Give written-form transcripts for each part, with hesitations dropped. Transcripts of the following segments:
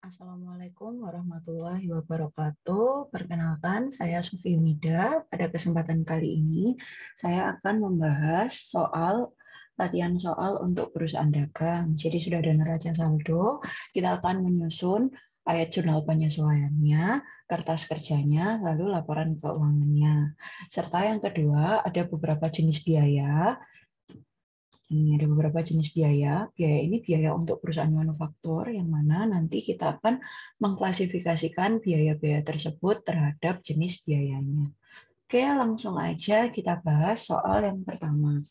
Assalamualaikum warahmatullahi wabarakatuh. Perkenalkan, saya Sufi Yunida. Pada kesempatan kali ini, saya akan membahas latihan soal untuk perusahaan dagang. Jadi sudah ada neraca saldo, kita akan menyusun ayat jurnal penyesuaiannya, kertas kerjanya, lalu laporan keuangannya. Serta yang kedua, ada beberapa jenis biaya. Ini ada beberapa jenis biaya. Biaya ini biaya untuk perusahaan manufaktur, yang mana nanti kita akan mengklasifikasikan biaya-biaya tersebut terhadap jenis biayanya. Oke, langsung aja kita bahas soal yang pertama.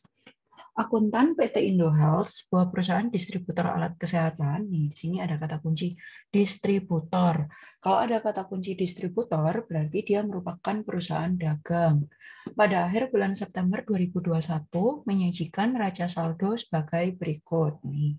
Akuntan PT Indohealth, sebuah perusahaan distributor alat kesehatan. Nih, di sini ada kata kunci distributor. Kalau ada kata kunci distributor, berarti dia merupakan perusahaan dagang. Pada akhir bulan September 2021, menyajikan neraca saldo sebagai berikut. Nih.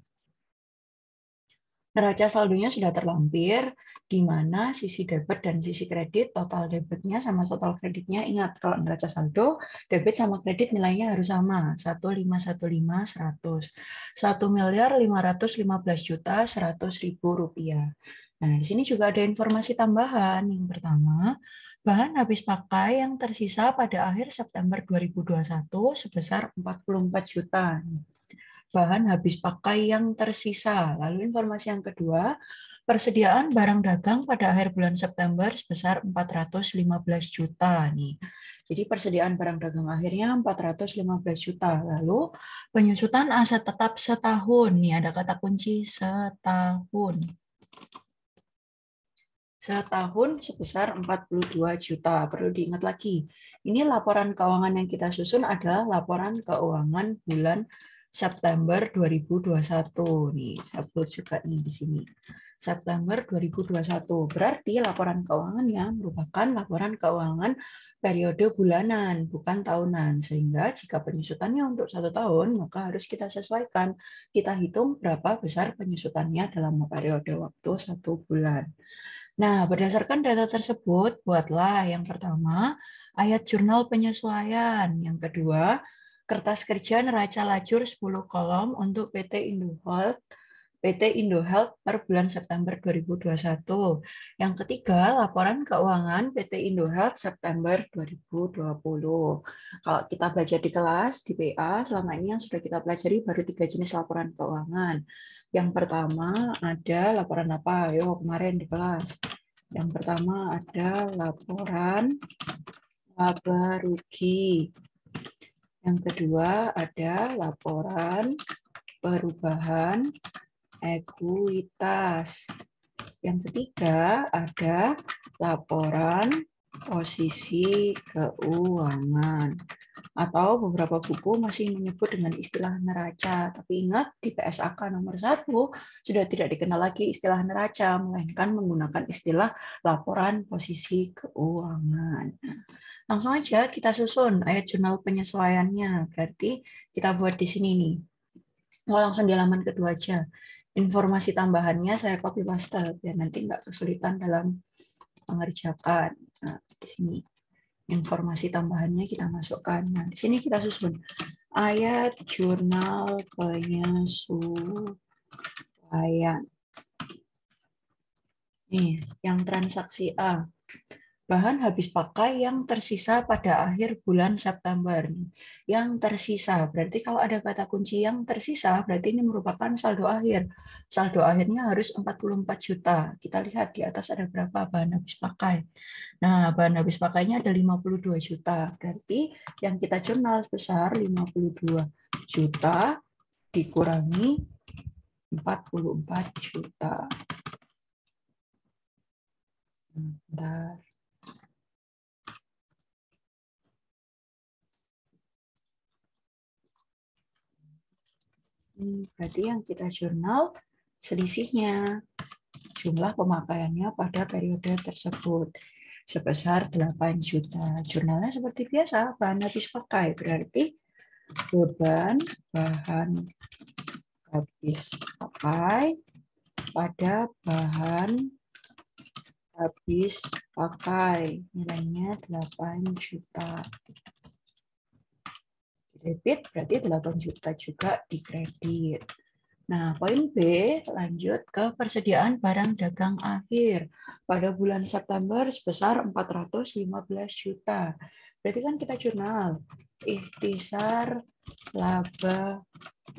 Neraca saldonya sudah terlampir, di mana sisi debit dan sisi kredit, total debitnya sama total kreditnya, ingat kalau neraca saldo, debit sama kredit nilainya harus sama, 1.515.100, 1.515.100.000 rupiah. Nah, di sini juga ada informasi tambahan. Yang pertama, bahan habis pakai yang tersisa pada akhir September 2021 sebesar 44 juta. Bahan habis pakai yang tersisa. Lalu informasi yang kedua, persediaan barang dagang pada akhir bulan September sebesar 415 juta nih. Jadi persediaan barang dagang akhirnya 415 juta. Lalu penyusutan aset tetap setahun. Nih ada kata kunci setahun. Setahun sebesar 42 juta. Perlu diingat lagi, ini laporan keuangan yang kita susun adalah laporan keuangan bulan September 2021. Nih, saya upload juga nih di sini. September 2021. Berarti laporan keuangannya merupakan laporan keuangan periode bulanan, bukan tahunan. Sehingga jika penyusutannya untuk 1 tahun, maka harus kita sesuaikan. Kita hitung berapa besar penyusutannya dalam periode waktu 1 bulan. Nah, berdasarkan data tersebut, buatlah yang pertama, ayat jurnal penyesuaian. Yang kedua, kertas kerja neraca lajur 10 kolom untuk PT Indohealth per bulan September 2021. Yang ketiga, laporan keuangan PT Indohealth September 2020. Kalau kita belajar di kelas, di PA, selama ini yang sudah kita pelajari baru 3 jenis laporan keuangan. Yang pertama ada laporan apa? Ayo kemarin di kelas. Yang pertama ada laporan laba rugi. Yang kedua ada laporan perubahan ekuitas. Yang ketiga ada laporan posisi keuangan. Atau beberapa buku masih menyebut dengan istilah neraca. Tapi ingat, di PSAK nomor 1 sudah tidak dikenal lagi istilah neraca, melainkan menggunakan istilah laporan posisi keuangan. Langsung aja kita susun ayat jurnal penyesuaiannya. Berarti kita buat di sini nih. Langsung di halaman kedua aja. Informasi tambahannya saya copy paste, biar nanti nggak kesulitan dalam mengerjakan. Nah, di sini. Informasi tambahannya kita masukkan. Nah, di sini kita susun ayat jurnal penyesuaian. Nih, yang transaksi A. Bahan habis pakai yang tersisa pada akhir bulan September. Yang tersisa, berarti kalau ada kata kunci yang tersisa, berarti ini merupakan saldo akhir. Saldo akhirnya harus 44 juta. Kita lihat di atas ada berapa bahan habis pakai. Nah, bahan habis pakainya ada 52 juta. Berarti yang kita jurnal sebesar 52 juta dikurangi 44 juta. Bentar. Berarti yang kita jurnal selisihnya, jumlah pemakaiannya pada periode tersebut sebesar 8 juta. Jurnalnya seperti biasa, bahan habis pakai, berarti beban bahan habis pakai pada bahan habis pakai, nilainya 8 juta. Debit berarti 8 juta juga di kredit. Nah, poin B lanjut ke persediaan barang dagang akhir pada bulan September sebesar 415 juta. Berarti kan kita jurnal ikhtisar laba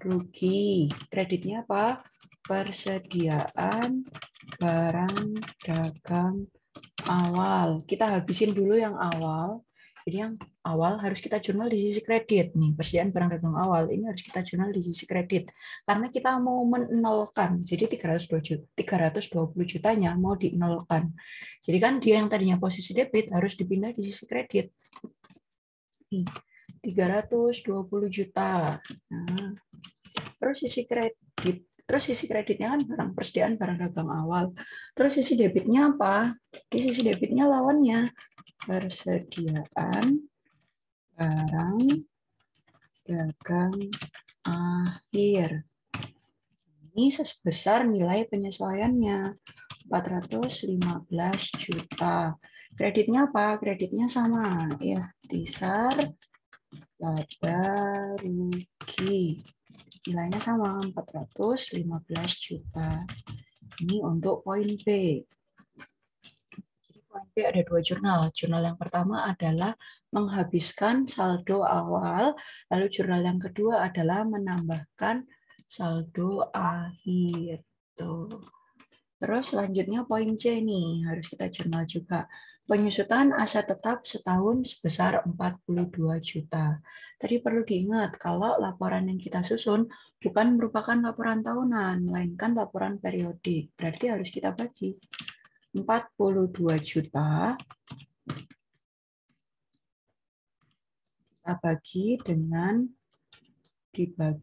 rugi. Kreditnya apa? Persediaan barang dagang awal. Kita habisin dulu yang awal. Jadi yang awal harus kita jurnal di sisi kredit nih. Persediaan barang dagang awal ini harus kita jurnal di sisi kredit. Karena kita mau menolkan. Jadi 320 jutanya mau dinolkan. Jadi kan dia yang tadinya posisi debit harus dipindah di sisi kredit. 320 juta. Nah, terus sisi kredit. Terus sisi kreditnya kan barang persediaan barang dagang awal. Terus sisi debitnya apa? Di sisi debitnya lawannya persediaan barang dagang akhir. Ini sebesar nilai penyesuaiannya 415 juta. Kreditnya apa? Kreditnya sama ya, ikhtisar laba rugi. Nilainya sama 415 juta. Ini untuk poin B. Jadi poin B ada dua jurnal. Jurnal yang pertama adalah menghabiskan saldo awal, lalu jurnal yang kedua adalah menambahkan saldo akhir. Tuh. Terus selanjutnya poin C nih, harus kita jurnal juga. Penyusutan aset tetap setahun sebesar 42 juta. Tadi perlu diingat kalau laporan yang kita susun bukan merupakan laporan tahunan, melainkan laporan periodik. Berarti harus kita bagi. 42 juta kita bagi dengan kita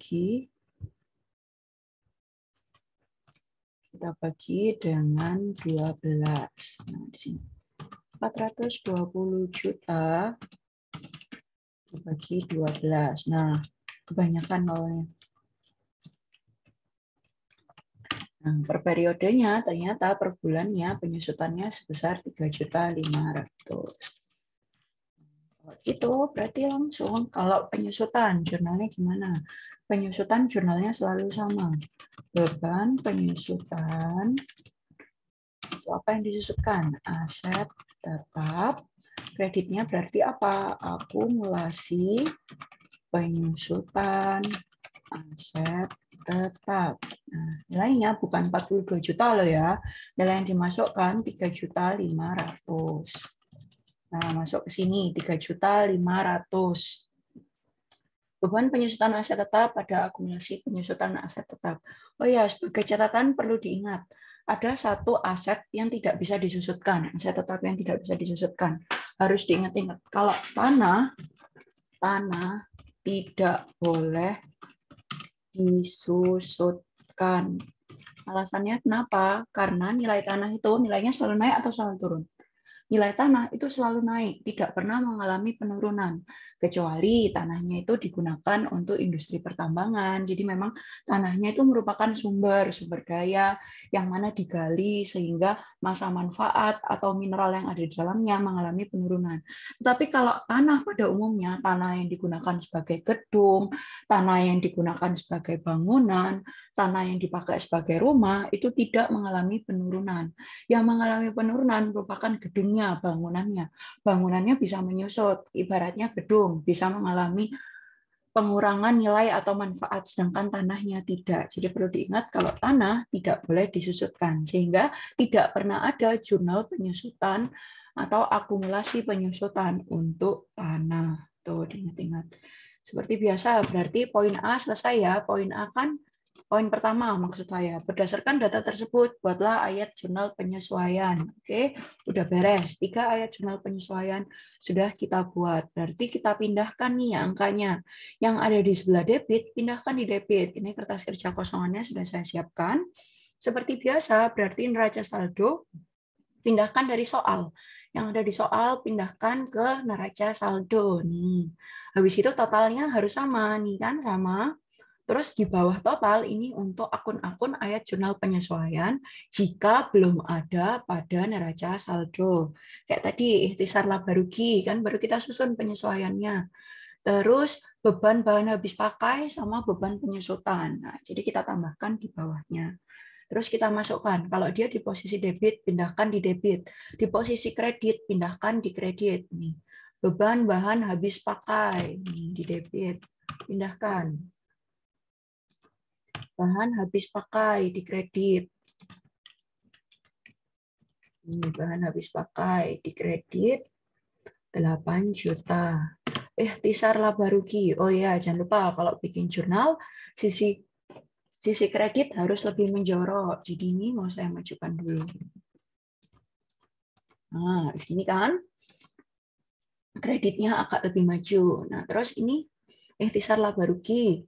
bagi dengan 12. Nah, di sini 420 juta dibagi 12. Nah, kebanyakan nolnya. Nah, per periodenya ternyata per bulannya penyusutannya sebesar 3.500.000. Itu berarti langsung kalau penyusutan jurnalnya gimana? Penyusutan jurnalnya selalu sama. Beban penyusutan itu apa yang disusutkan? Aset tetap. Kreditnya berarti apa? Akumulasi penyusutan aset tetap. Nah, nilainya bukan 42 juta loh ya. Nilai yang dimasukkan 3.500.000. Nah, masuk ke sini 3.500.000. Beban penyusutan aset tetap pada akumulasi penyusutan aset tetap. Oh ya, sebagai catatan perlu diingat, ada satu aset yang tidak bisa disusutkan, aset tetap yang tidak bisa disusutkan. Harus diingat-ingat, kalau tanah tidak boleh disusutkan. Alasannya kenapa? Karena nilai tanah itu nilainya selalu naik atau selalu turun? Nilai tanah itu selalu naik, tidak pernah mengalami penurunan. Kecuali tanahnya itu digunakan untuk industri pertambangan. Jadi memang tanahnya itu merupakan sumber daya yang mana digali sehingga masa manfaat atau mineral yang ada di dalamnya mengalami penurunan. Tetapi kalau tanah pada umumnya, tanah yang digunakan sebagai gedung, tanah yang digunakan sebagai bangunan, tanah yang dipakai sebagai rumah, itu tidak mengalami penurunan. Yang mengalami penurunan merupakan gedungnya, bangunannya. Bangunannya bisa menyusut, ibaratnya gedung bisa mengalami pengurangan nilai atau manfaat, sedangkan tanahnya tidak. Jadi perlu diingat kalau tanah tidak boleh disusutkan, sehingga tidak pernah ada jurnal penyusutan atau akumulasi penyusutan untuk tanah. Tuh, diingat-ingat. Seperti biasa, berarti poin A selesai ya. Poin A kan poin pertama maksud saya, berdasarkan data tersebut, buatlah ayat jurnal penyesuaian. Oke, udah beres. 3 ayat jurnal penyesuaian sudah kita buat. Berarti kita pindahkan nih angkanya. Yang ada di sebelah debit, pindahkan di debit. Ini kertas kerja kosongannya sudah saya siapkan. Seperti biasa, berarti neraca saldo pindahkan dari soal. Yang ada di soal pindahkan ke neraca saldo nih. Habis itu totalnya harus sama nih kan, sama. Terus di bawah total ini untuk akun-akun ayat jurnal penyesuaian jika belum ada pada neraca saldo. Kayak tadi ikhtisar laba rugi kan baru kita susun penyesuaiannya. Terus beban bahan habis pakai sama beban penyusutan. Nah, jadi kita tambahkan di bawahnya. Terus kita masukkan, kalau dia di posisi debit, pindahkan di debit. Di posisi kredit, pindahkan di kredit. Nih, beban bahan habis pakai, nih, di debit, pindahkan. Bahan habis pakai di kredit. Ini bahan habis pakai di kredit 8 juta. Ikhtisar laba rugi. Oh ya, jangan lupa kalau bikin jurnal sisi kredit harus lebih menjorok. Jadi ini mau saya majukan dulu. Nah, di sini kan kreditnya agak lebih maju. Nah, terus ini ikhtisar laba rugi.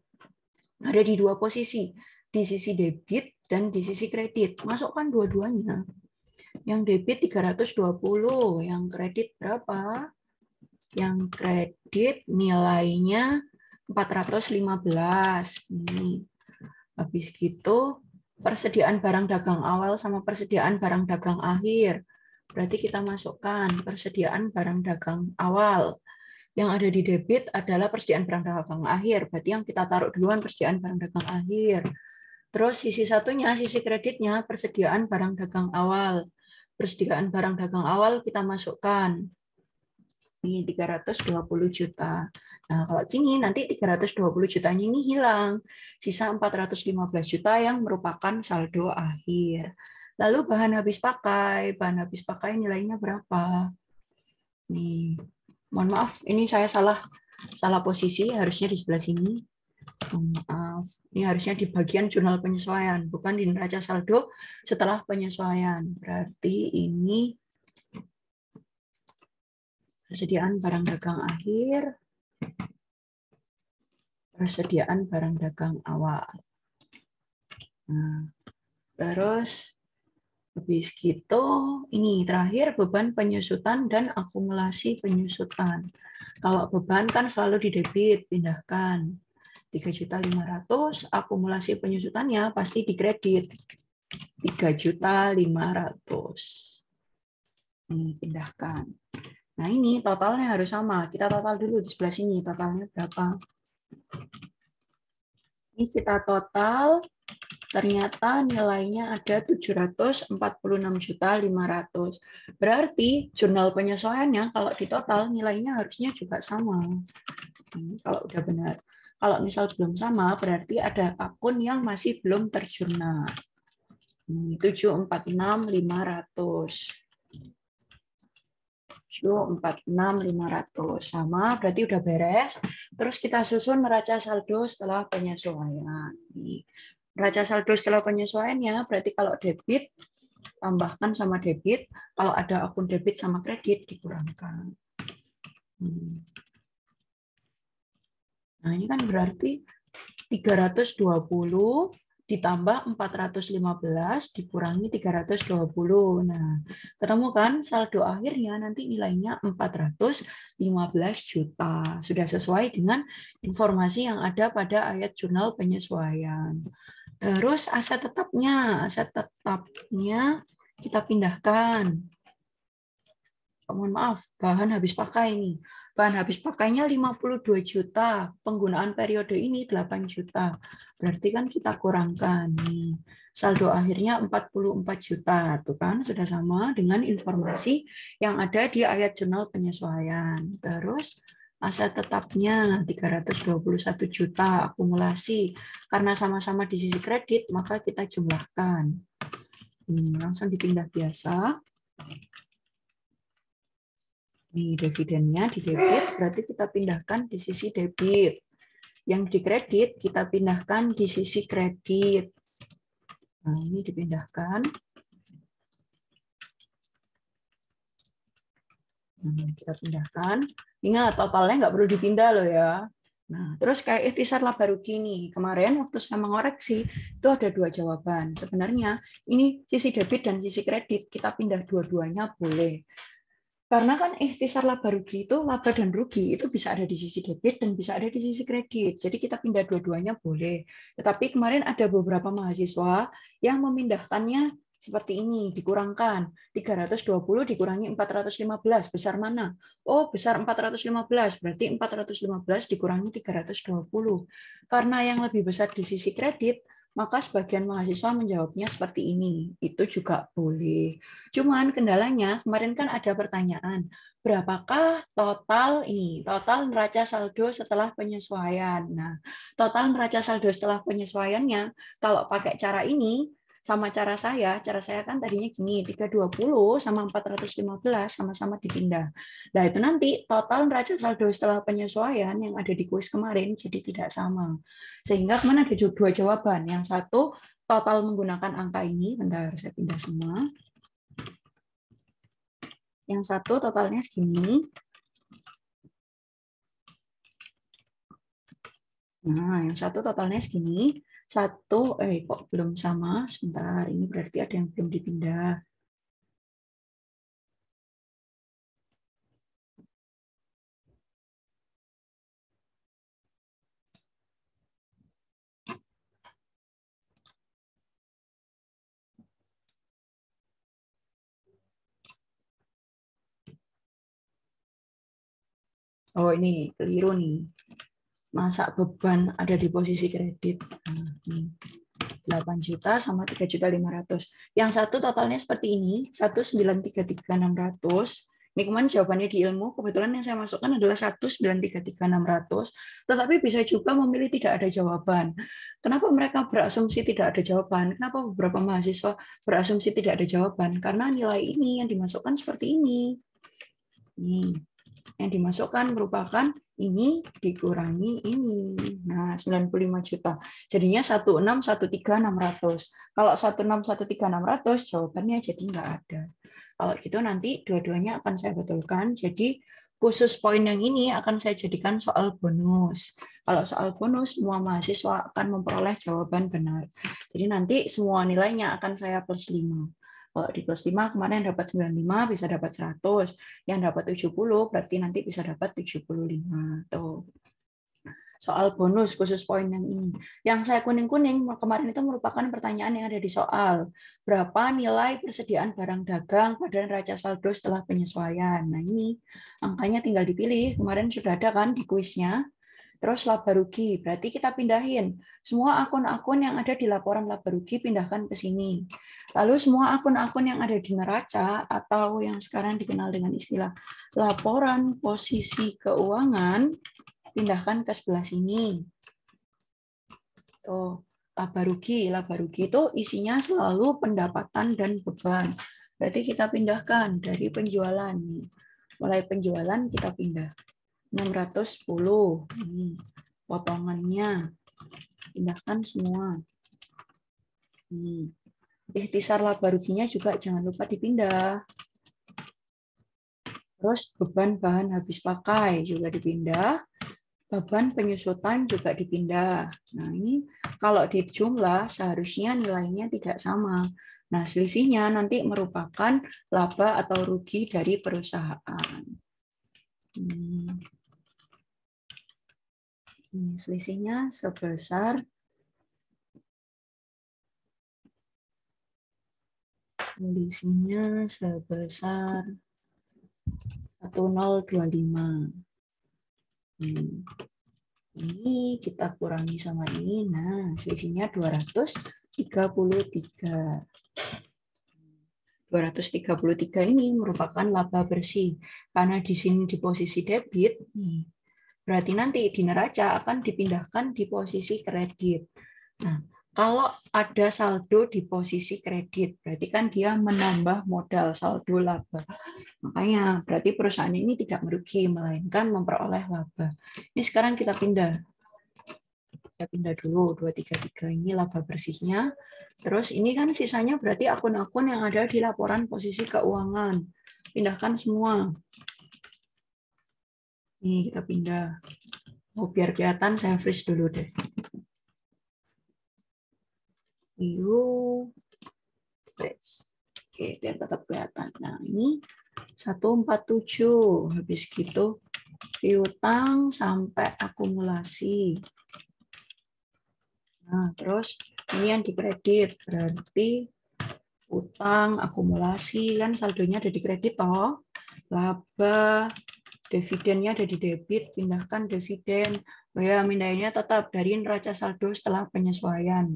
Ada di dua posisi, di sisi debit dan di sisi kredit. Masukkan dua-duanya. Yang debit 320, yang kredit berapa? Yang kredit nilainya 415. Ini. Habis gitu persediaan barang dagang awal sama persediaan barang dagang akhir. Berarti kita masukkan persediaan barang dagang awal. Yang ada di debit adalah persediaan barang dagang akhir. Berarti yang kita taruh duluan persediaan barang dagang akhir. Terus sisi satunya, sisi kreditnya, persediaan barang dagang awal. Persediaan barang dagang awal kita masukkan. Ini 320 juta. Nah, kalau gini nanti 320 jutanya ini hilang. Sisa 415 juta yang merupakan saldo akhir. Lalu bahan habis pakai. Bahan habis pakai nilainya berapa? Nih. Mohon maaf, ini saya salah posisi, harusnya di sebelah sini. Maaf, ini harusnya di bagian jurnal penyesuaian, bukan di neraca saldo setelah penyesuaian. Berarti ini persediaan barang dagang akhir, persediaan barang dagang awal. Nah, terus habis gitu, ini terakhir beban penyusutan dan akumulasi penyusutan. Kalau beban kan selalu di debit, pindahkan. 3.500.000, akumulasi penyusutannya pasti di kredit. 3.500.000. Ini pindahkan. Nah, ini totalnya harus sama. Kita total dulu di sebelah sini. Totalnya berapa? Ini kita total, ternyata nilainya ada 746.500.000. Berarti jurnal penyesuaiannya kalau ditotal nilainya harusnya juga sama. Kalau udah benar. Kalau misal belum sama, berarti ada akun yang masih belum terjurnal. 746.500. 746.500 sama, berarti udah beres. Terus kita susun neraca saldo setelah penyesuaian. Neraca saldo setelah penyesuaiannya berarti kalau debit tambahkan sama debit, kalau ada akun debit sama kredit dikurangkan. Nah, ini kan berarti 320 ditambah 415 dikurangi 320. Nah, ketemu kan saldo akhirnya nanti nilainya 415 juta. Sudah sesuai dengan informasi yang ada pada ayat jurnal penyesuaian. Terus aset tetapnya kita pindahkan. Mohon maaf, bahan habis pakai ini. Bahan habis pakainya 52 juta, penggunaan periode ini 8 juta. Berarti kan kita kurangkan nih. Saldo akhirnya 44 juta, tuh kan sudah sama dengan informasi yang ada di ayat jurnal penyesuaian. Terus aset tetapnya 321 juta akumulasi. Karena sama-sama di sisi kredit, maka kita jumlahkan. Langsung dipindah biasa. Nih, dividennya di debit, berarti kita pindahkan di sisi debit. Yang di kredit, kita pindahkan di sisi kredit. Nah, ini dipindahkan. Kita pindahkan. Ingat, totalnya nggak perlu dipindah loh ya. Nah, terus kayak ikhtisar laba rugi nih. Kemarin waktu saya mengoreksi, itu ada dua jawaban. Sebenarnya ini sisi debit dan sisi kredit, kita pindah dua-duanya boleh. Karena kan ikhtisar laba rugi itu, laba dan rugi itu bisa ada di sisi debit dan bisa ada di sisi kredit. Jadi kita pindah dua-duanya boleh. Tetapi kemarin ada beberapa mahasiswa yang memindahkannya Seperti ini, dikurangkan. 320 dikurangi 415, besar mana? Oh, besar 415, berarti 415 dikurangi 320. Karena yang lebih besar di sisi kredit, maka sebagian mahasiswa menjawabnya seperti ini. Itu juga boleh. Cuman kendalanya, kemarin kan ada pertanyaan, berapakah total ini, total neraca saldo setelah penyesuaian. Nah, total neraca saldo setelah penyesuaiannya, kalau pakai cara ini, sama cara saya kan tadinya gini, 320 sama 415 sama-sama dipindah. Nah, itu nanti total neraca saldo setelah penyesuaian yang ada di kuis kemarin jadi tidak sama. Sehingga kemana ada dua jawaban. Yang satu total menggunakan angka ini, bentar saya pindah semua. Yang satu totalnya segini. Nah, yang satu totalnya segini. Satu, kok belum sama? Sebentar, ini berarti ada yang belum dipindah. Oh, ini keliru nih. Masa beban ada di posisi kredit. Nah, ini. 8 juta sama 3.500.000. Yang satu totalnya seperti ini, 1.933.600. Ini kemarin jawabannya di ilmu, kebetulan yang saya masukkan adalah 1.933.600, tetapi bisa juga memilih tidak ada jawaban. Kenapa mereka berasumsi tidak ada jawaban? Kenapa beberapa mahasiswa berasumsi tidak ada jawaban? Karena nilai ini yang dimasukkan seperti ini. Nih, yang dimasukkan merupakan ini dikurangi ini. Nah, 95 juta. Jadinya 1.613.600. Kalau 1.613.600 jawabannya jadi nggak ada. Kalau gitu nanti dua-duanya akan saya betulkan. Jadi khusus poin yang ini akan saya jadikan soal bonus. Kalau soal bonus, semua mahasiswa akan memperoleh jawaban benar. Jadi nanti semua nilainya akan saya plus 5. Kalau di plus 5 kemarin dapat 95 bisa dapat 100. Yang dapat 70 berarti nanti bisa dapat 75. Tuh. Soal bonus khusus poin yang ini. Yang saya kuning-kuning kemarin itu merupakan pertanyaan yang ada di soal. Berapa nilai persediaan barang dagang pada neraca saldo setelah penyesuaian? Nah, ini angkanya tinggal dipilih. Kemarin sudah ada kan di kuisnya. Terus laba rugi, berarti kita pindahin. Semua akun-akun yang ada di laporan laba rugi pindahkan ke sini. Lalu semua akun-akun yang ada di neraca atau yang sekarang dikenal dengan istilah laporan posisi keuangan pindahkan ke sebelah sini. Tuh, laba rugi. Laba rugi itu isinya selalu pendapatan dan beban. Berarti kita pindahkan dari penjualan. Mulai penjualan kita pindah. 610. Ini potongannya. Pindahkan semua. Ikhtisar laba ruginya juga jangan lupa dipindah. Terus beban bahan habis pakai juga dipindah. Beban penyusutan juga dipindah. Nah, ini kalau dijumlah seharusnya nilainya tidak sama. Nah, selisihnya nanti merupakan laba atau rugi dari perusahaan. Selisihnya sebesar 1025. Ini kita kurangi sama ini. Nah, selisihnya 233. 233 ini merupakan laba bersih. Karena di sini di posisi debit, berarti nanti di neraca akan dipindahkan di posisi kredit. Nah, kalau ada saldo di posisi kredit, berarti kan dia menambah modal saldo laba. Makanya berarti perusahaan ini tidak merugi, melainkan memperoleh laba. Ini sekarang kita pindah. Saya pindah dulu, 233 ini laba bersihnya. Terus ini kan sisanya berarti akun-akun yang ada di laporan posisi keuangan. Pindahkan semua. Ini kita pindah. Oh, biar kelihatan saya freeze dulu deh. View, freeze. Oke, biar tetap kelihatan. Nah, ini 147. Habis gitu piutang sampai akumulasi. Nah, terus ini yang dikredit berarti Utang, akumulasi, kan saldonya ada di kredit toh. Laba, dividennya ada di debit, pindahkan dividen. Oh ya, mindahinnya tetap dari neraca saldo setelah penyesuaian.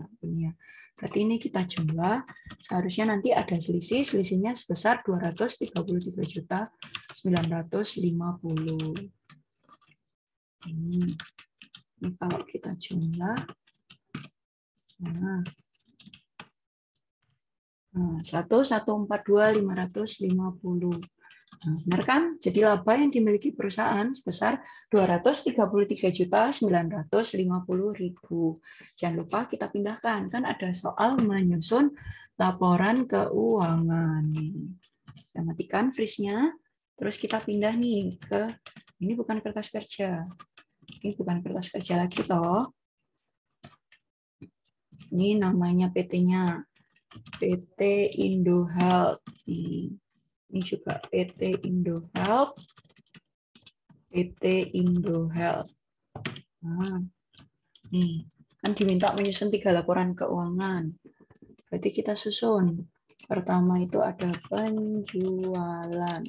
Berarti ini kita jumlah, seharusnya nanti ada selisih, selisihnya sebesar 233.950.000. Ini kalau kita jumlah, nah, 1.142.550. Nah, benar kan? Jadi laba yang dimiliki perusahaan sebesar 233.950.000. Jangan lupa kita pindahkan, kan ada soal menyusun laporan keuangan. Kita matikan freeze-nya, terus kita pindah nih ke, ini bukan kertas kerja. Ini bukan kertas kerja lagi toh. Ini namanya PT-nya. PT Indohealth. Ini juga PT Indohealth. PT Indohealth. Nah, nih, kan diminta menyusun 3 laporan keuangan. Berarti kita susun. Pertama itu ada penjualan.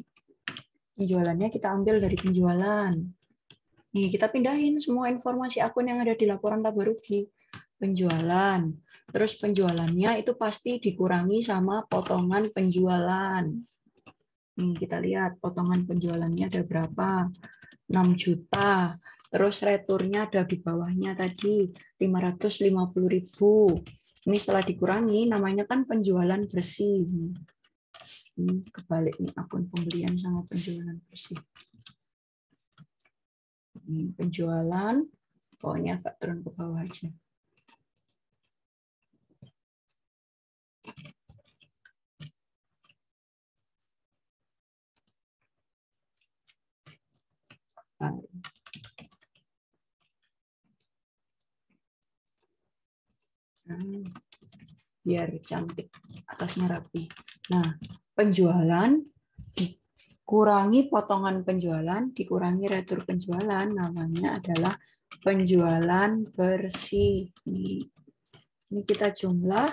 Penjualannya kita ambil dari penjualan. Nih, kita pindahin semua informasi akun yang ada di laporan laba rugi. Penjualan. Terus penjualannya itu pasti dikurangi sama potongan penjualan. Nih, kita lihat potongan penjualannya ada berapa. 6 juta. Terus returnya ada di bawahnya tadi 550.000. Ini setelah dikurangi namanya kan penjualan bersih. Ini kebalik nih akun pembelian sama penjualan bersih. Ini penjualan, pokoknya agak turun ke bawah aja. Biar cantik, atasnya rapi. Nah, penjualan dikurangi potongan penjualan, dikurangi retur penjualan, namanya adalah penjualan bersih. Ini kita jumlah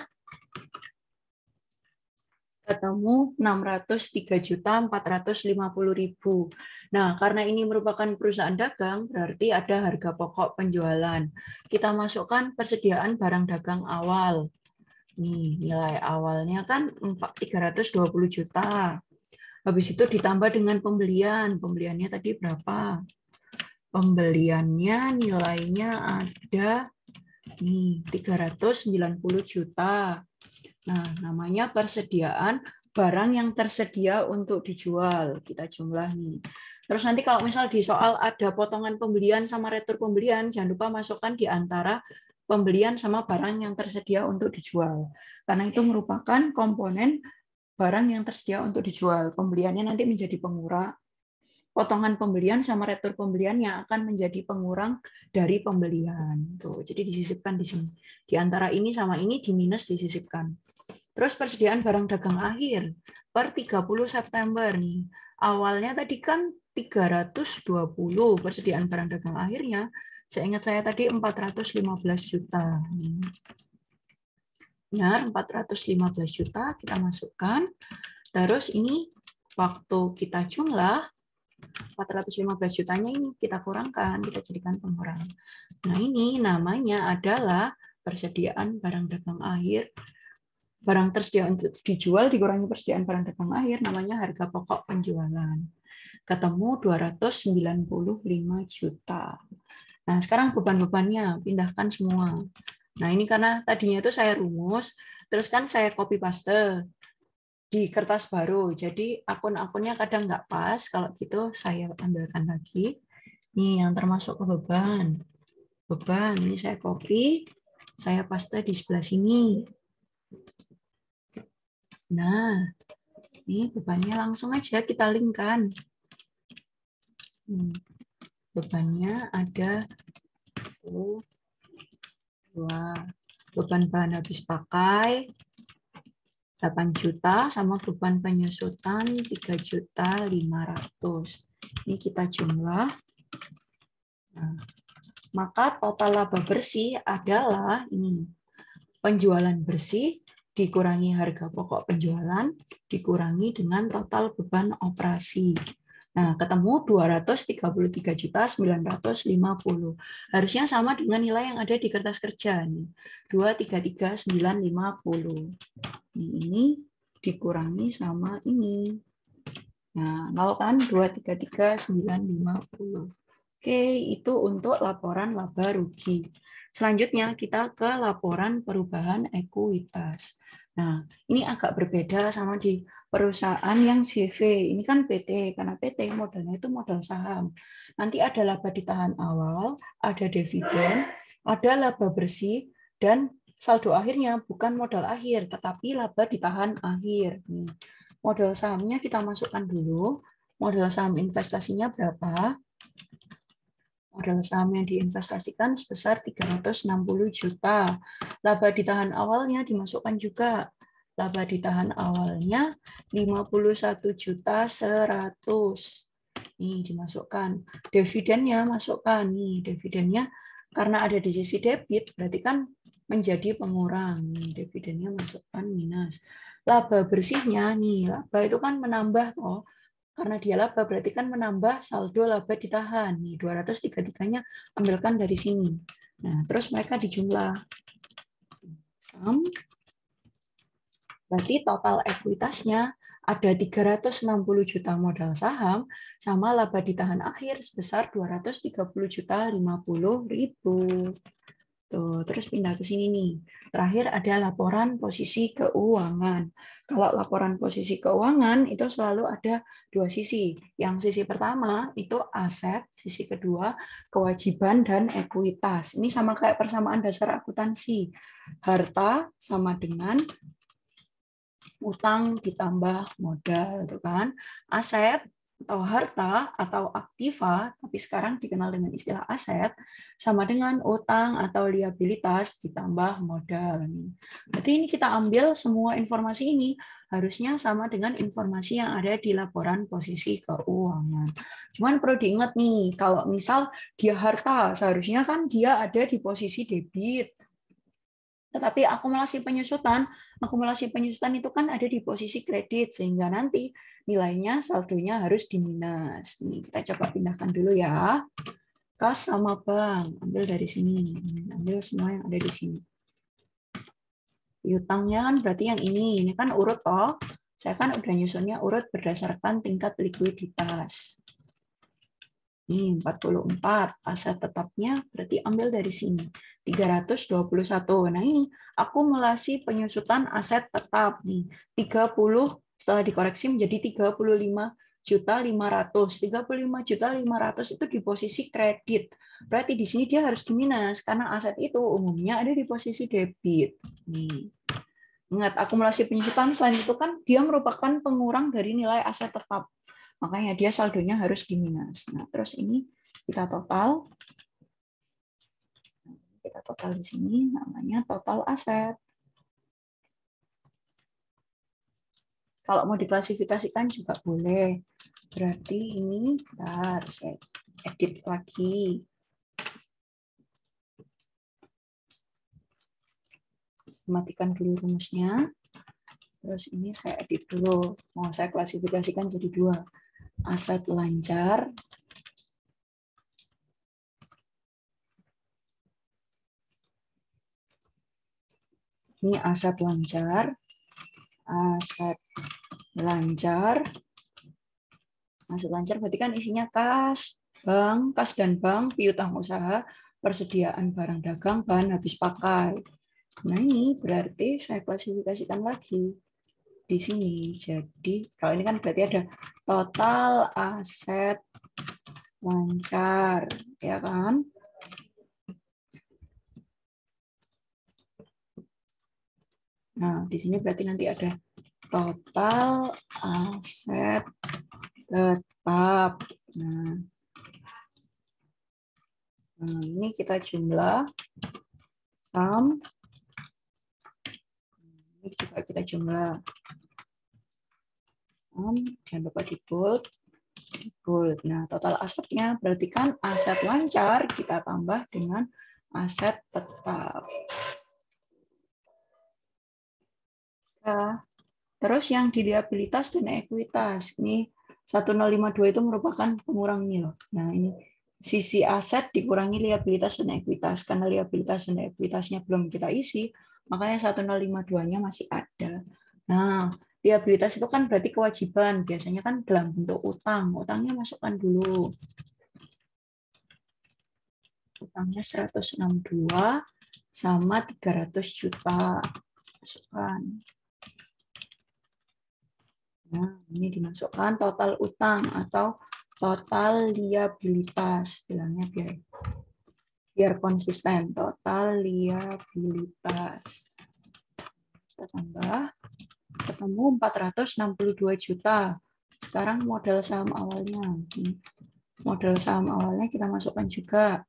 ketemu 603.450.000. Nah, karena ini merupakan perusahaan dagang, berarti ada harga pokok penjualan. Kita masukkan persediaan barang dagang awal. Nih, nilai awalnya kan 320 juta. Habis itu ditambah dengan pembelian. Pembeliannya tadi berapa? Pembeliannya nilainya ada nih 390 juta. Nah, namanya persediaan barang yang tersedia untuk dijual. Kita jumlah nih. Terus nanti kalau misal di soal ada potongan pembelian sama retur pembelian, jangan lupa masukkan di antara pembelian sama barang yang tersedia untuk dijual. Karena itu merupakan komponen barang yang tersedia untuk dijual. Pembeliannya nanti menjadi pengurang. Potongan pembelian sama retur pembelian yang akan menjadi pengurang dari pembelian. Tuh, jadi disisipkan di sini. Di antara ini sama ini diminus disisipkan. Terus persediaan barang dagang akhir per 30 September nih. Awalnya tadi kan 320 persediaan barang dagang akhirnya. Seingat saya tadi 415 juta. Benar, 415 juta kita masukkan. Terus ini waktu kita jumlah 415 jutanya ini kita kurangkan, kita jadikan pengurang. Nah, ini namanya adalah persediaan barang dagang akhir. Barang tersedia untuk dijual dikurangi persediaan barang dagang akhir, namanya harga pokok penjualan. Ketemu 295 juta. Nah, sekarang beban-bebannya pindahkan semua. Nah, ini karena tadinya itu saya rumus, terus kan saya copy paste di kertas baru. Jadi akun-akunnya kadang nggak pas, kalau gitu saya ambilkan lagi. Nih yang termasuk ke beban. Beban, ini saya copy, saya paste di sebelah sini. Nah, ini bebannya langsung aja kita linkkan. Bebannya ada 2. Beban bahan habis pakai 8 juta sama beban penyusutan 3.500.000. Ini kita jumlah. Nah, maka total laba bersih adalah ini. Penjualan bersih dikurangi harga pokok penjualan, dikurangi dengan total beban operasi. Nah, ketemu 233.950. Harusnya sama dengan nilai yang ada di kertas kerja nih. 233.950. Ini dikurangi sama ini. Nah, 0 kan 233.950. Oke, itu untuk laporan laba rugi. Selanjutnya kita ke laporan perubahan ekuitas. Nah, ini agak berbeda sama di perusahaan yang CV. Ini kan PT, karena PT modalnya itu modal saham. Nanti ada laba ditahan awal, ada dividen, ada laba bersih, dan saldo akhirnya bukan modal akhir, tetapi laba ditahan akhir. Nih, modal sahamnya kita masukkan dulu. Modal saham investasinya berapa? Modal saham yang diinvestasikan sebesar 360 juta. Laba ditahan awalnya dimasukkan juga. Laba ditahan awalnya 51 juta 100. Nih dimasukkan. Dividennya masukkan. Nih dividennya karena ada di sisi debit berarti kan menjadi pengurang. Nih dividennya masukkan minus. Laba bersihnya nih, laba itu kan menambah toh. Karena dia laba berarti kan menambah saldo laba ditahan. Nih 233-nya ambilkan dari sini. Nah, terus mereka dijumlah. Sum. Berarti total ekuitasnya ada 360 juta modal saham sama laba ditahan akhir sebesar 230.050.000. Tuh, terus pindah ke sini nih. Terakhir ada laporan posisi keuangan. Kalau laporan posisi keuangan itu selalu ada dua sisi. Yang sisi pertama itu aset, sisi kedua kewajiban dan ekuitas. Ini sama kayak persamaan dasar akuntansi. Harta sama dengan utang ditambah modal, gitu kan? Aset atau harta atau aktiva, tapi sekarang dikenal dengan istilah aset, sama dengan utang atau liabilitas ditambah modal. Berarti ini kita ambil semua informasi ini harusnya sama dengan informasi yang ada di laporan posisi keuangan. Cuman perlu diingat nih, kalau misal dia harta, seharusnya kan dia ada di posisi debit. Tetapi akumulasi penyusutan itu kan ada di posisi kredit, sehingga nanti nilainya saldonya harus diminus. Nih, kita coba pindahkan dulu ya. Kas sama bank, ambil dari sini. Ambil semua yang ada di sini. Piutangnya kan berarti yang ini kan urut toh. Saya kan udah nyusunnya urut berdasarkan tingkat likuiditas. Ini 44, aset tetapnya berarti ambil dari sini. 321. Nah ini akumulasi penyusutan aset tetap nih. 30 setelah dikoreksi menjadi 35.500.000. 35.500.000 itu di posisi kredit. Berarti di sini dia harus diminus karena aset itu umumnya ada di posisi debit. Nih. Ingat, akumulasi penyusutan selain itu kan dia merupakan pengurang dari nilai aset tetap. Makanya dia saldonya harus diminus. Nah, terus ini kita total. Kita total di sini namanya total aset. Kalau mau diklasifikasikan juga boleh. Berarti ini, bentar, saya edit lagi. Matikan dulu rumusnya. Terus ini saya edit dulu. Mau saya klasifikasikan jadi dua. Aset lancar. Ini aset lancar. Aset lancar. Aset lancar berarti kan isinya kas, bank, kas dan bank, piutang usaha, persediaan barang dagang, bahan habis pakai. Nah ini berarti saya klasifikasikan lagi di sini. Jadi kalau ini kan berarti ada total aset lancar, ya kan? Nah di sini berarti nanti ada total aset tetap. Nah ini kita jumlah sum. Ini juga kita jumlah. Jangan lupa di bold. Nah, total asetnya berarti kan aset lancar kita tambah dengan aset tetap. Terus yang di liabilitas dan ekuitas. Ini 1052 itu merupakan pengurang nil. Nah, ini sisi aset dikurangi liabilitas dan ekuitas. Karena liabilitas dan ekuitasnya belum kita isi, makanya 1052-nya masih ada. Nah, liabilitas itu kan berarti kewajiban. Biasanya kan dalam bentuk utang. Utangnya masukkan dulu. Utangnya 162 sama 300 juta. Masukkan. Nah, ini dimasukkan total utang atau total liabilitas. Bilangnya biar konsisten. Total liabilitas. Kita tambah. Ketemu 462 juta. Sekarang modal saham awalnya. Modal saham awalnya kita masukkan juga.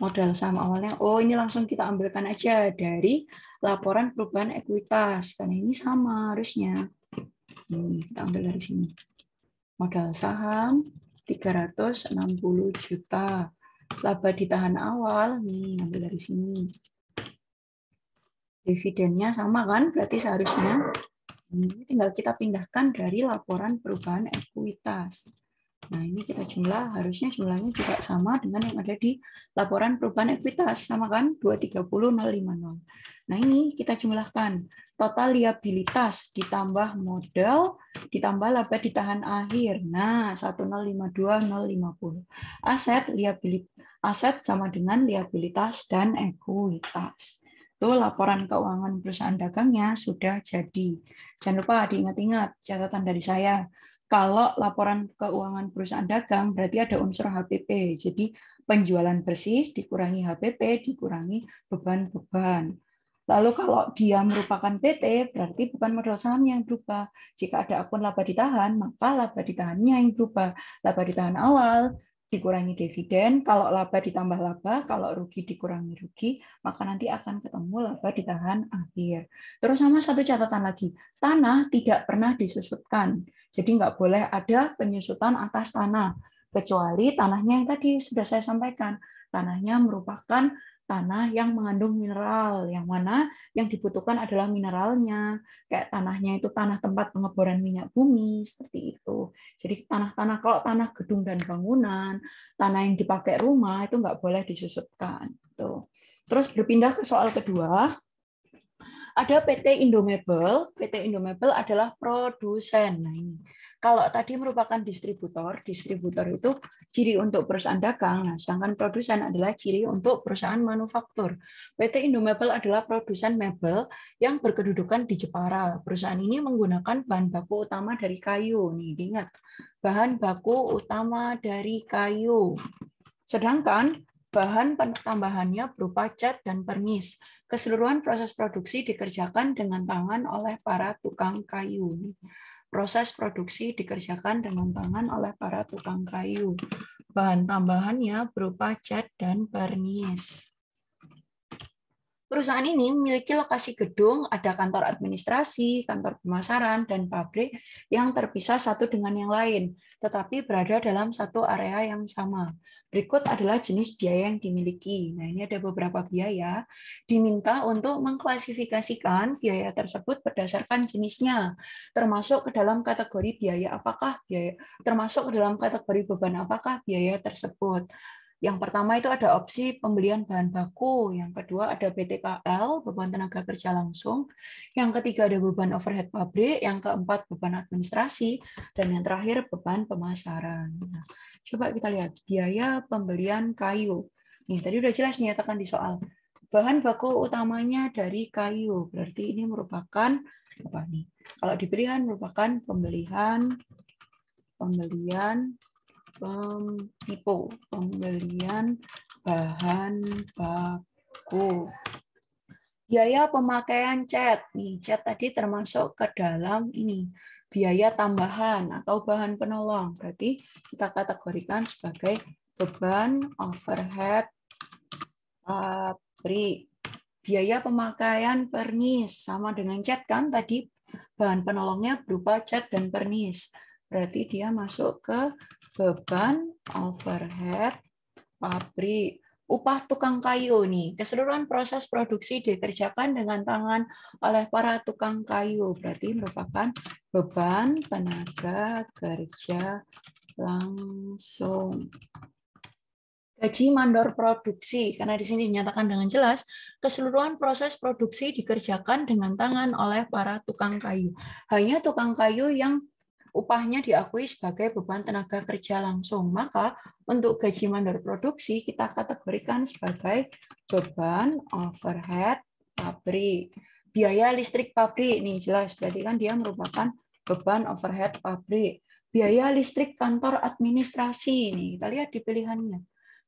Modal saham awalnya, oh ini langsung kita ambilkan aja dari laporan perubahan ekuitas. Karena ini sama harusnya. Ini kita ambil dari sini. Modal saham 360 juta. Laba ditahan awal, nih ambil dari sini. Dividennya sama kan? Berarti seharusnya ini tinggal kita pindahkan dari laporan perubahan ekuitas. Nah, ini kita jumlah, harusnya jumlahnya juga sama dengan yang ada di laporan perubahan ekuitas. Sama kan? 230.050. Nah, ini kita jumlahkan. Total liabilitas ditambah modal, ditambah laba ditahan akhir. Nah, 1052050. Aset sama dengan liabilitas dan ekuitas. Itu laporan keuangan perusahaan dagangnya sudah jadi. Jangan lupa diingat-ingat catatan dari saya. Kalau laporan keuangan perusahaan dagang berarti ada unsur HPP. Jadi penjualan bersih dikurangi HPP dikurangi beban-beban. Lalu kalau dia merupakan PT berarti bukan modal saham yang berubah. Jika ada akun laba ditahan, maka laba ditahannya yang berubah. Laba ditahan awal dikurangi dividen, kalau laba ditambah laba, kalau rugi dikurangi rugi, maka nanti akan ketemu laba ditahan akhir. Terus sama satu catatan lagi, tanah tidak pernah disusutkan. Jadi nggak boleh ada penyusutan atas tanah, kecuali tanahnya yang tadi sudah saya sampaikan. Tanahnya merupakan tanah yang mengandung mineral, yang mana yang dibutuhkan adalah mineralnya. Kayak tanahnya itu tanah tempat pengeboran minyak bumi, seperti itu. Jadi tanah-tanah, kalau tanah gedung dan bangunan, tanah yang dipakai rumah, itu nggak boleh disusutkan. Terus berpindah ke soal kedua, ada PT Indomebel. PT Indomebel adalah produsen. Nah, ini. Kalau tadi merupakan distributor itu ciri untuk perusahaan dagang, nah, sedangkan produsen adalah ciri untuk perusahaan manufaktur. PT Indomebel adalah produsen mebel yang berkedudukan di Jepara. Perusahaan ini menggunakan bahan baku utama dari kayu. Nih, diingat, bahan baku utama dari kayu. Sedangkan bahan tambahannya berupa cat dan pernis. Keseluruhan proses produksi dikerjakan dengan tangan oleh para tukang kayu. Proses produksi dikerjakan dengan tangan oleh para tukang kayu. Bahan tambahannya berupa cat dan pernis. Perusahaan ini memiliki lokasi gedung, ada kantor administrasi, kantor pemasaran, dan pabrik yang terpisah satu dengan yang lain, tetapi berada dalam satu area yang sama. Berikut adalah jenis biaya yang dimiliki. Nah, ini ada beberapa biaya. Diminta untuk mengklasifikasikan biaya tersebut berdasarkan jenisnya, termasuk ke dalam kategori biaya apakah biaya, termasuk ke dalam kategori beban apakah biaya tersebut. Yang pertama itu ada opsi pembelian bahan baku, yang kedua ada BTKL, beban tenaga kerja langsung, yang ketiga ada beban overhead pabrik, yang keempat beban administrasi, dan yang terakhir beban pemasaran. Nah, coba kita lihat biaya pembelian kayu. Nih, tadi udah jelas nyatakan di soal. Bahan baku utamanya dari kayu, berarti ini merupakan apa nih? Kalau di pilihan merupakan pembelian bahan baku. Biaya pemakaian cat. Nih, cat tadi termasuk ke dalam ini. Biaya tambahan atau bahan penolong. Berarti kita kategorikan sebagai beban overhead pabrik. Biaya pemakaian pernis sama dengan cat kan tadi bahan penolongnya berupa cat dan pernis. Berarti dia masuk ke beban overhead pabrik. upah tukang kayu nih. Keseluruhan proses produksi dikerjakan dengan tangan oleh para tukang kayu. Berarti merupakan beban tenaga kerja langsung. Gaji mandor produksi, karena di sini dinyatakan dengan jelas, keseluruhan proses produksi dikerjakan dengan tangan oleh para tukang kayu. Hanya tukang kayu yang upahnya diakui sebagai beban tenaga kerja langsung. Maka untuk gaji mandor produksi kita kategorikan sebagai beban overhead pabrik. Biaya listrik pabrik, nih jelas, berarti kan dia merupakan beban overhead pabrik. Biaya listrik kantor administrasi, nih kita lihat di pilihannya.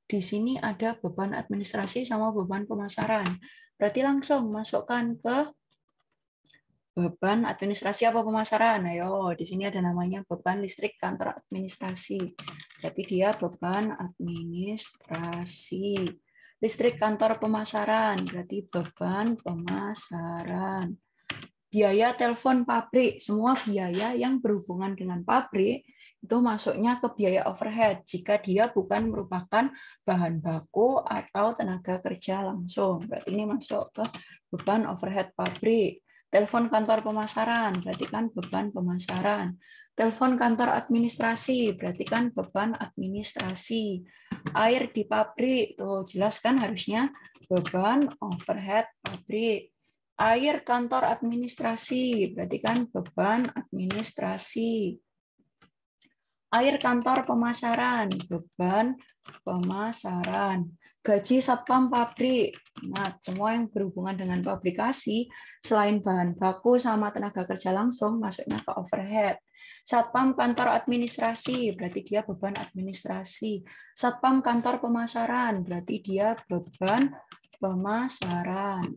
Di sini ada beban administrasi sama beban pemasaran. Berarti langsung masukkan ke beban administrasi apa pemasaran. Ayo, di sini ada namanya beban listrik kantor administrasi. Berarti dia beban administrasi. Listrik kantor pemasaran, berarti beban pemasaran. Biaya telepon pabrik, semua biaya yang berhubungan dengan pabrik itu masuknya ke biaya overhead jika dia bukan merupakan bahan baku atau tenaga kerja langsung. Berarti ini masuk ke beban overhead pabrik. Telepon kantor pemasaran, berarti kan beban pemasaran. Telepon kantor administrasi, berarti kan beban administrasi. Air di pabrik, tuh jelas kan harusnya beban overhead pabrik. Air kantor administrasi, berarti kan beban administrasi. Air kantor pemasaran, beban pemasaran. Gaji satpam pabrik. Nah, semua yang berhubungan dengan pabrikasi, selain bahan baku sama tenaga kerja langsung, masuknya ke overhead. Satpam kantor administrasi, berarti dia beban administrasi. Satpam kantor pemasaran, berarti dia beban pemasaran.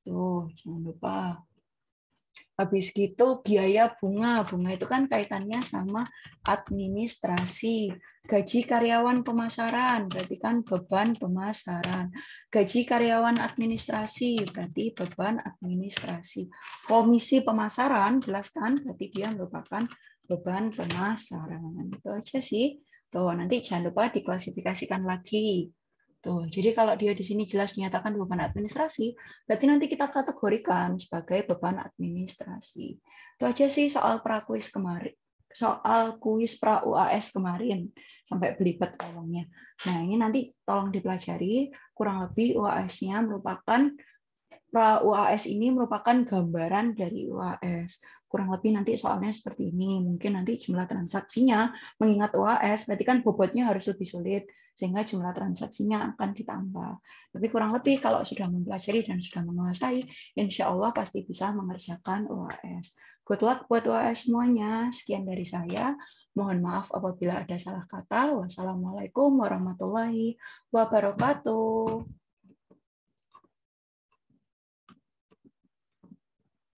Tuh, jangan lupa. Habis gitu biaya bunga. Bunga itu kan kaitannya sama administrasi. Gaji karyawan pemasaran, berarti kan beban pemasaran. Gaji karyawan administrasi, berarti beban administrasi. Komisi pemasaran, jelas kan, berarti dia merupakan beban pemasaran. Itu aja sih. Tuh, nanti jangan lupa diklasifikasikan lagi. Tuh, jadi kalau dia di sini jelas menyatakan beban administrasi, berarti nanti kita kategorikan sebagai beban administrasi. Itu aja sih soal prakuis kemarin, soal kuis pra UAS kemarin sampai belibet tolongnya. Nah, ini nanti tolong dipelajari, kurang lebih UAS-nya merupakan pra UAS ini merupakan gambaran dari UAS. Kurang lebih nanti soalnya seperti ini. Mungkin nanti jumlah transaksinya, mengingat UAS, berarti kan bobotnya harus lebih sulit, sehingga jumlah transaksinya akan ditambah. Tapi kurang lebih kalau sudah mempelajari dan sudah menguasai, insya Allah pasti bisa mengerjakan UAS. Good luck buat UAS semuanya. Sekian dari saya. Mohon maaf apabila ada salah kata. Wassalamualaikum warahmatullahi wabarakatuh.